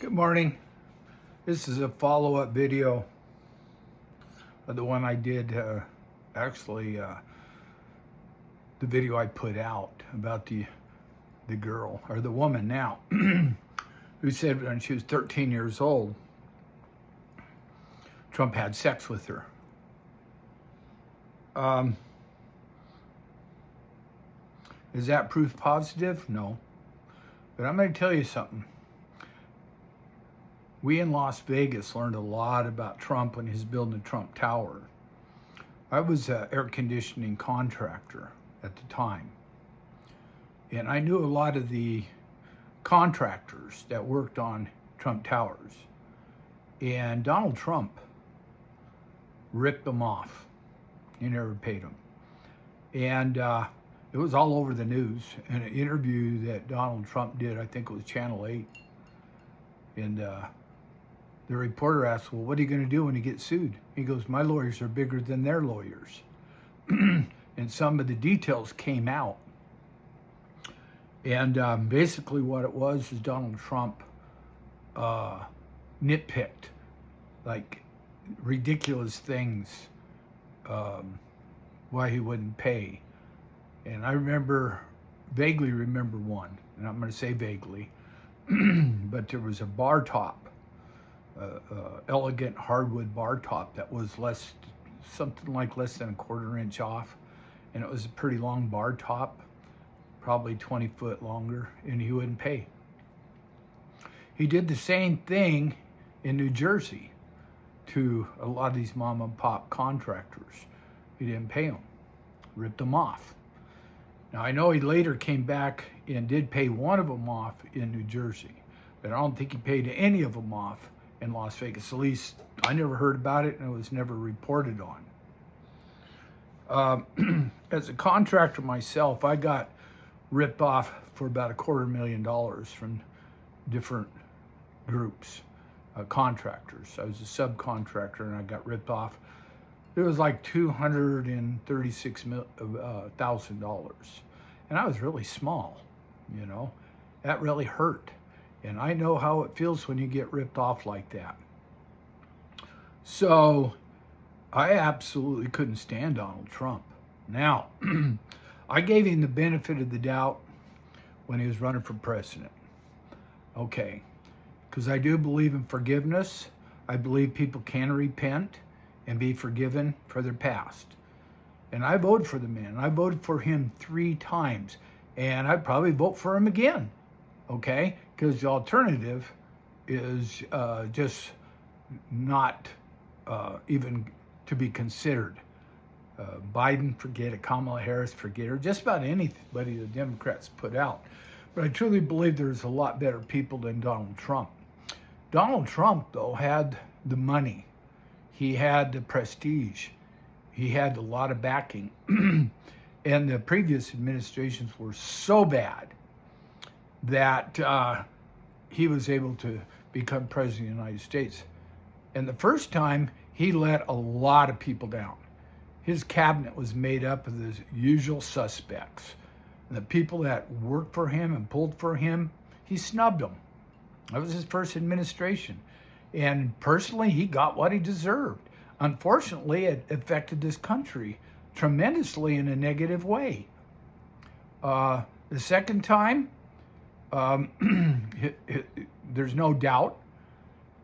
Good morning. This is a follow-up video of the one I did, the video I put out about the girl, or the woman now, who said when she was 13 years old, Trump had sex with her. Is that proof positive? No. But I'm going to tell you something. We in Las Vegas learned a lot about Trump when he was building the Trump Tower. I was an air conditioning contractor at the time. And I knew a lot of the contractors that worked on Trump Towers. And Donald Trump ripped them off. He never paid them. And it was all over the news. In an interview that Donald Trump did, I think it was Channel 8. And the reporter asked, well, what are you going to do when you get sued? He goes, my lawyers are bigger than their lawyers. And some of the details came out. And basically what it was is Donald Trump nitpicked, like, ridiculous things, why he wouldn't pay. And I vaguely remember one, and I'm going to say vaguely, but there was a bar top, elegant hardwood bar top that was something like less than a 1/4 inch off, and it was a pretty long bar top, probably 20 foot longer, and he wouldn't pay. He did the same thing in New Jersey to a lot of these mom and pop contractors. He didn't pay them, ripped them off. Now I know he later came back and did pay one of them off in New Jersey, but I don't think he paid any of them off in Las Vegas. At least I never heard about it, and it was never reported on. As a contractor myself, I got ripped off for about $250,000 from different groups, contractors. I was a subcontractor, and I got ripped off. It was like $236,000, and I was really small, you know. That really hurt. And I know how it feels when you get ripped off like that. So I absolutely couldn't stand Donald Trump. Now, I gave him the benefit of the doubt when he was running for president. Okay, because I do believe in forgiveness. I believe people can repent and be forgiven for their past. And I voted for the man. I voted for him 3 times. And I'd probably vote for him again. Okay? Because the alternative is just not even to be considered. Biden, forget it. Kamala Harris, forget her. Just about anybody the Democrats put out. But I truly believe there's a lot better people than Donald Trump. Donald Trump, though, had the money. He had the prestige. He had a lot of backing. And the previous administrations were so bad that he was able to become president of the United States. And the first time, he let a lot of people down. His cabinet was made up of the usual suspects. And the people that worked for him and pulled for him, he snubbed them. That was his first administration. And personally, he got what he deserved. Unfortunately, it affected this country tremendously in a negative way. The second time, there's no doubt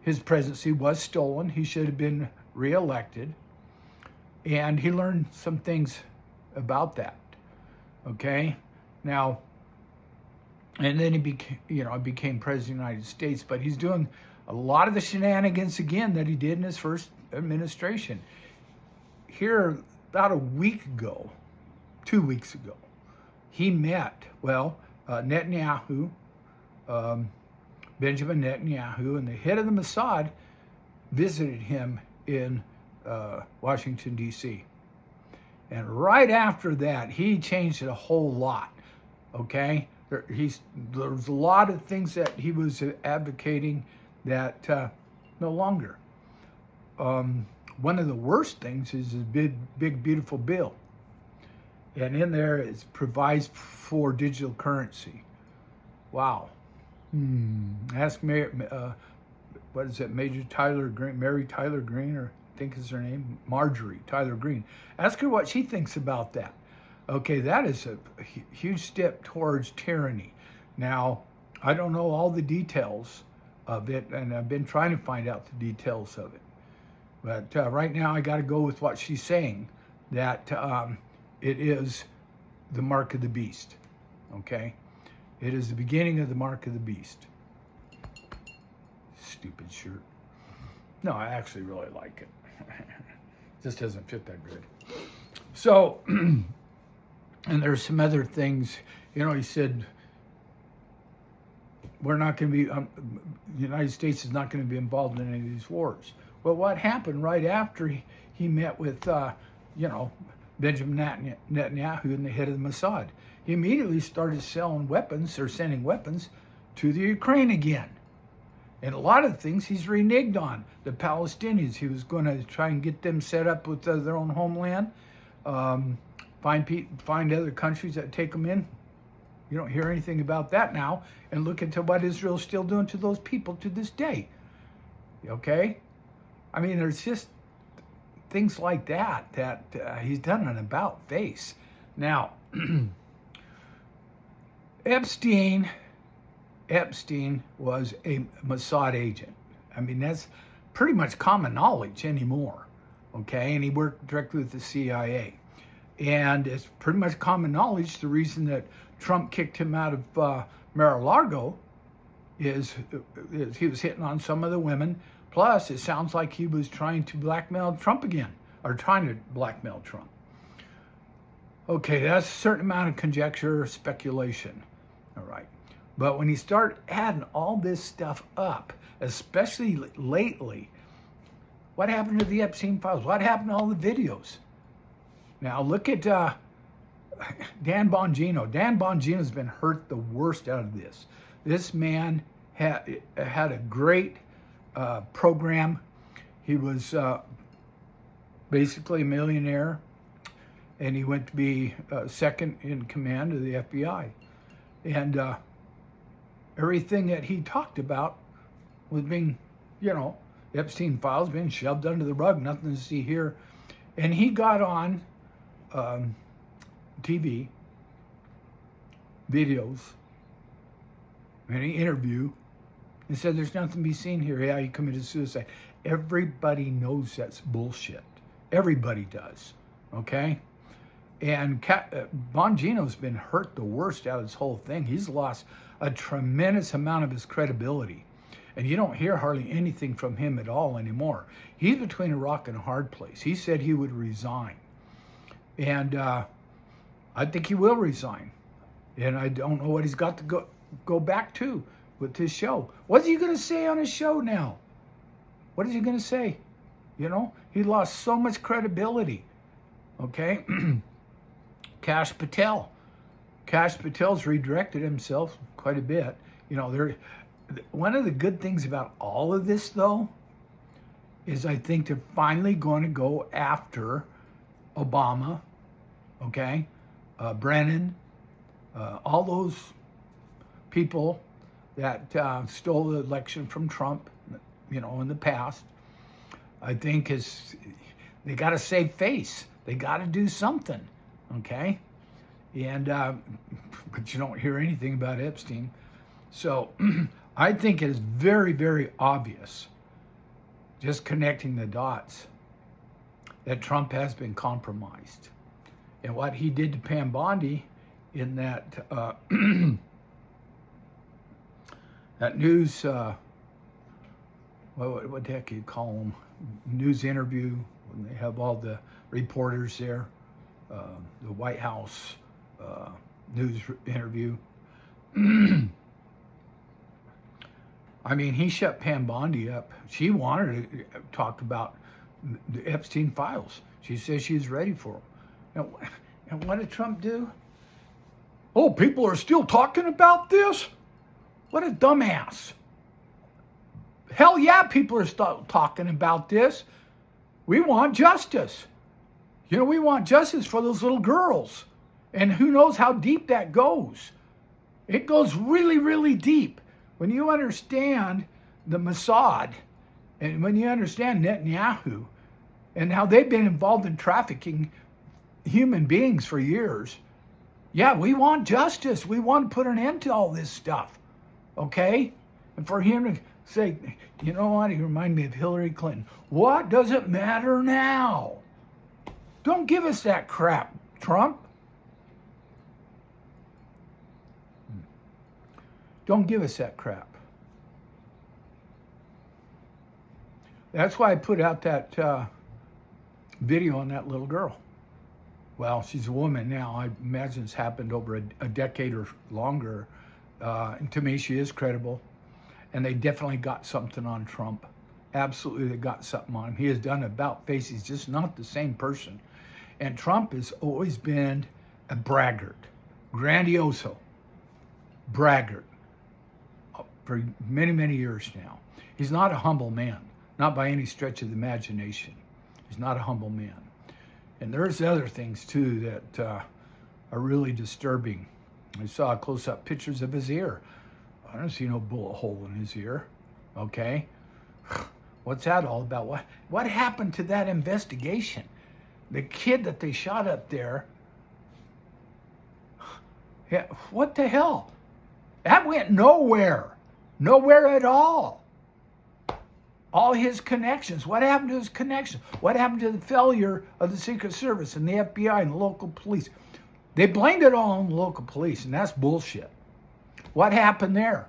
his presidency was stolen. He should have been reelected. And he learned some things about that. Okay? Now, and then he became president of the United States, but he's doing a lot of the shenanigans again that he did in his first administration. Here, about a week ago, 2 weeks ago, he met, Netanyahu, Benjamin Netanyahu, and the head of the Mossad visited him in Washington, D.C. And right after that, he changed a whole lot, okay? There was a lot of things that he was advocating that no longer. One of the worst things is his big beautiful bill. And in there it provides for digital currency. Wow. Ask what is it, Major Tyler Green, Mary Tyler Green, or I think is her name, Marjorie Tyler Green. Ask her what she thinks about that. Okay, that is a huge step towards tyranny. Now, I don't know all the details of it, and I've been trying to find out the details of it. But right now, I got to go with what she's saying, that it is the mark of the beast. Okay? It is the beginning of the mark of the beast. Stupid shirt. No, I actually really like it. Just doesn't fit that good. So, and there's some other things. You know, he said, we're not going to be, the United States is not going to be involved in any of these wars. Well, what happened right after he met with, Benjamin Netanyahu and the head of the Mossad? He immediately started selling weapons or sending weapons to the Ukraine again. And a lot of things he's reneged on. The Palestinians, he was going to try and get them set up with their own homeland, find other countries that take them in. You don't hear anything about that now. And look into what Israel's still doing to those people to this day. Okay? I mean, there's just things like that he's done an about face. Now, Epstein was a Mossad agent. I mean, that's pretty much common knowledge anymore, okay? And he worked directly with the CIA. And it's pretty much common knowledge the reason that Trump kicked him out of Mar-a-Lago is he was hitting on some of the women. Plus, it sounds like he was trying to blackmail Trump again, or trying to blackmail Trump. Okay, that's a certain amount of conjecture, speculation, all right? But when you start adding all this stuff up, especially lately, what happened to the Epstein files? What happened to all the videos? Now look at Dan Bongino. Dan Bongino's been hurt the worst out of this. This man had a great program. He was basically a millionaire, and he went to be second in command of the FBI. And everything that he talked about was being, Epstein files being shoved under the rug, nothing to see here. And he got on TV, videos, and an interview, and said there's nothing to be seen here. Yeah, he committed suicide. Everybody knows that's bullshit. Everybody does, okay? And Bongino's been hurt the worst out of this whole thing. He's lost a tremendous amount of his credibility. And you don't hear hardly anything from him at all anymore. He's between a rock and a hard place. He said he would resign. And I think he will resign. And I don't know what he's got to go back to with his show. What's he going to say on his show now? What is he going to say? He lost so much credibility. Okay? Kash Patel. Kash Patel's redirected himself quite a bit. One of the good things about all of this, though, is I think they're finally going to go after Obama, okay, Brennan, all those people that stole the election from Trump, in the past. I think they got to save face. They got to do something, okay? And but you don't hear anything about Epstein. So I think it is very, very obvious, just connecting the dots, that Trump has been compromised. And what he did to Pam Bondi in that that news, what the heck do you call them? News interview, when they have all the reporters there, the White House news interview. I mean, he shut Pam Bondi up. She wanted to talk about the Epstein files. She says she's ready for them. And what did Trump do? Oh, people are still talking about this? What a dumbass. Hell yeah, people are still talking about this. We want justice. We want justice for those little girls. And who knows how deep that goes. It goes really, really deep. when you understand the Mossad, and when you understand Netanyahu and how they've been involved in trafficking human beings for years, yeah, we want justice. We want to put an end to all this stuff, okay? And for him to say, you know what, he reminded me of Hillary Clinton. What does it matter now? Don't give us that crap, Trump. Don't give us that crap. That's why I put out that video on that little girl. Well, she's a woman now. I imagine it's happened over a decade or longer. And to me, she is credible. And they definitely got something on Trump. Absolutely, they got something on him. He has done about face. He's just not the same person. And Trump has always been a braggart, grandioso, braggart for many, many years now. He's not a humble man, not by any stretch of the imagination. He's not a humble man. And there's other things too that are really disturbing. I saw close-up pictures of his ear. I don't see no bullet hole in his ear. Okay, what's that all about? What happened to that investigation? The kid that they shot up there. Yeah, what the hell? That went nowhere. Nowhere at all. All his connections. What happened to his connections? What happened to the failure of the Secret Service and the FBI and the local police? They blamed it all on the local police, and that's bullshit. What happened there?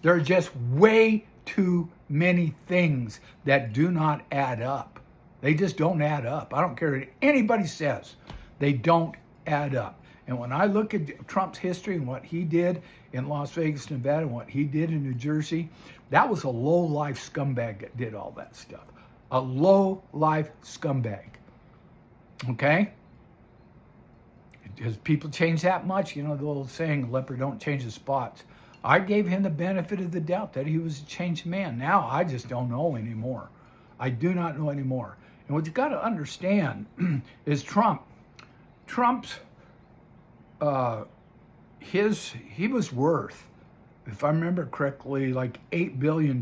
There are just way too many things that do not add up. They just don't add up. I don't care what anybody says. They don't add up. And when I look at Trump's history and what he did in Las Vegas, Nevada, and what he did in New Jersey, that was a low-life scumbag that did all that stuff. A low-life scumbag. Okay? Does people change that much? You know, the old saying, leopard don't change the spots. I gave him the benefit of the doubt that he was a changed man. Now I just don't know anymore. I do not know anymore. And what you got to understand is Trump's he was worth, if I remember correctly, like $8 billion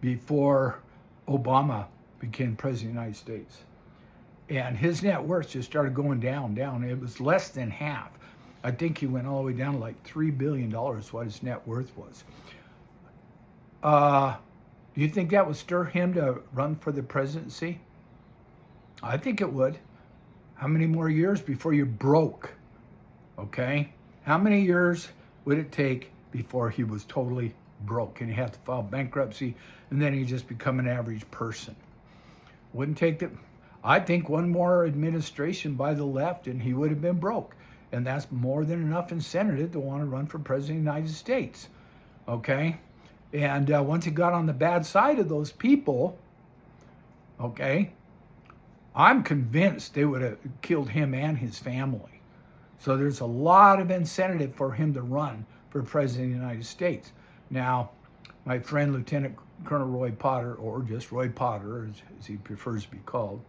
before Obama became president of the United States. And his net worth just started going down. It was less than half. I think he went all the way down to like $3 billion, what his net worth was. Do you think that would stir him to run for the presidency? I think it would. How many more years before you're broke? Okay? How many years would it take before he was totally broke and he had to file bankruptcy and then he just become an average person? Wouldn't take that. I think one more administration by the left and he would have been broke. And that's more than enough incentive to want to run for president of the United States. Okay? And once he got on the bad side of those people, okay, I'm convinced they would have killed him and his family. So there's a lot of incentive for him to run for president of the United States. Now, my friend Lieutenant Colonel Roy Potter, or just Roy Potter, as he prefers to be called,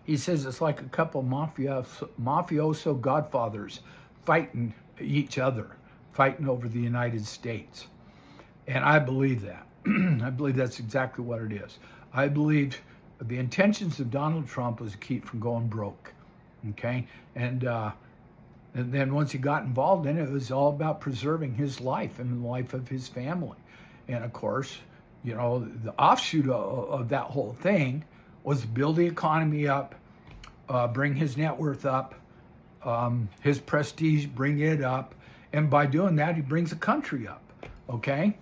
he says it's like a couple mafioso godfathers fighting each other, fighting over the United States. And I believe that. I believe that's exactly what it is. I believe the intentions of Donald Trump was to keep from going broke. Okay? And then once he got involved in it, it was all about preserving his life and the life of his family. And of course, you know, the offshoot of that whole thing was to build the economy up, bring his net worth up, his prestige, bring it up. And by doing that, he brings the country up. Okay?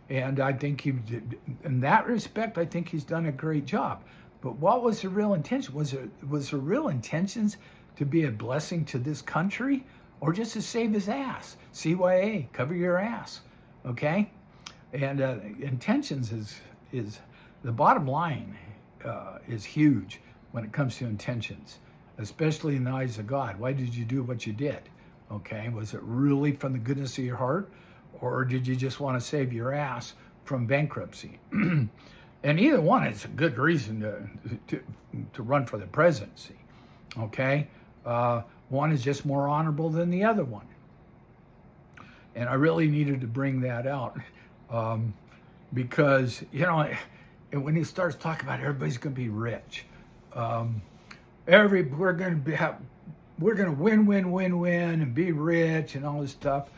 And I think he did, in that respect, I think he's done a great job. But what was the real intention? Was the real intentions to be a blessing to this country or just to save his ass? CYA, cover your ass. Okay? And intentions is the bottom line is huge when it comes to intentions, especially in the eyes of God. Why did you do what you did? Okay? Was it really from the goodness of your heart? Or did you just want to save your ass from bankruptcy? And either one is a good reason to run for the presidency, okay? One is just more honorable than the other one. And I really needed to bring that out because, when he starts talking about everybody's going to be rich, we're going to win, and be rich and all this stuff.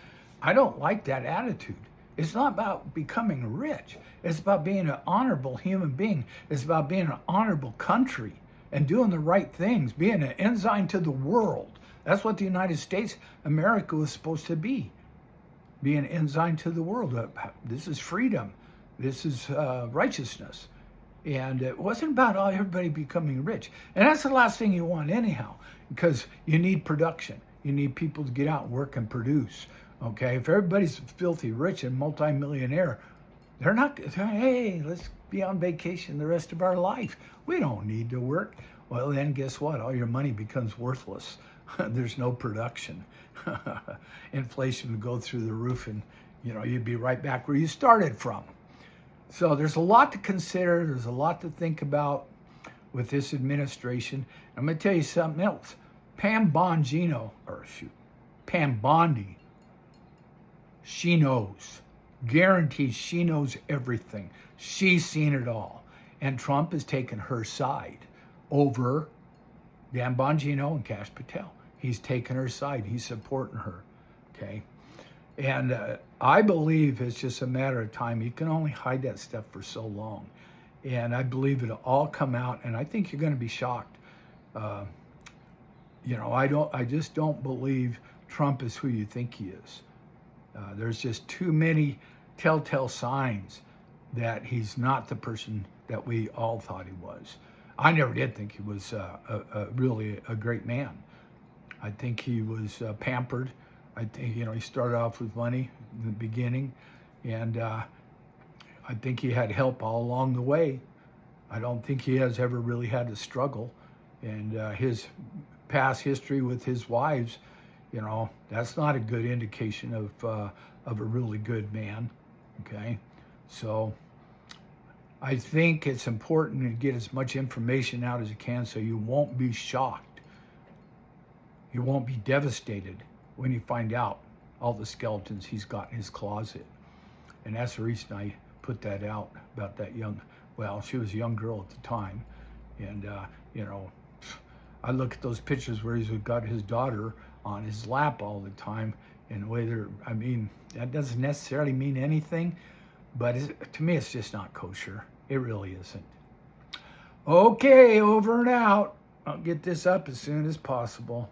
I don't like that attitude. It's not about becoming rich. It's about being an honorable human being. It's about being an honorable country and doing the right things, being an ensign to the world. That's what the United States, America was supposed to be an ensign to the world. This is freedom. This is righteousness. And it wasn't about everybody becoming rich. And that's the last thing you want anyhow, because you need production. You need people to get out and work and produce. Okay, if everybody's filthy rich and multimillionaire, they're not, hey, let's be on vacation the rest of our life. We don't need to work. Well, then guess what? All your money becomes worthless. There's no production. Inflation would go through the roof, and you'd be right back where you started from. So there's a lot to consider. There's a lot to think about with this administration. I'm going to tell you something else. Pam Bondi, she knows. Guarantees she knows everything. She's seen it all. And Trump has taken her side over Dan Bongino and Kash Patel. He's taken her side. He's supporting her. Okay? And I believe it's just a matter of time. You can only hide that stuff for so long. And I believe it'll all come out. And I think you're going to be shocked. I just don't believe Trump is who you think he is. There's just too many telltale signs that he's not the person that we all thought he was. I never did think he was really a great man. I think he was pampered. I think, he started off with money in the beginning, and I think he had help all along the way. I don't think he has ever really had to struggle. And his past history with his wives, that's not a good indication of a really good man. Okay, so I think it's important to get as much information out as you can so you won't be shocked. You won't be devastated when you find out all the skeletons he's got in his closet. And that's the reason I put that out about that she was a young girl at the time. And, I look at those pictures where he's got his daughter on his lap all the time, in a way that doesn't necessarily mean anything, but to me, it's just not kosher. It really isn't. Okay, over and out. I'll get this up as soon as possible.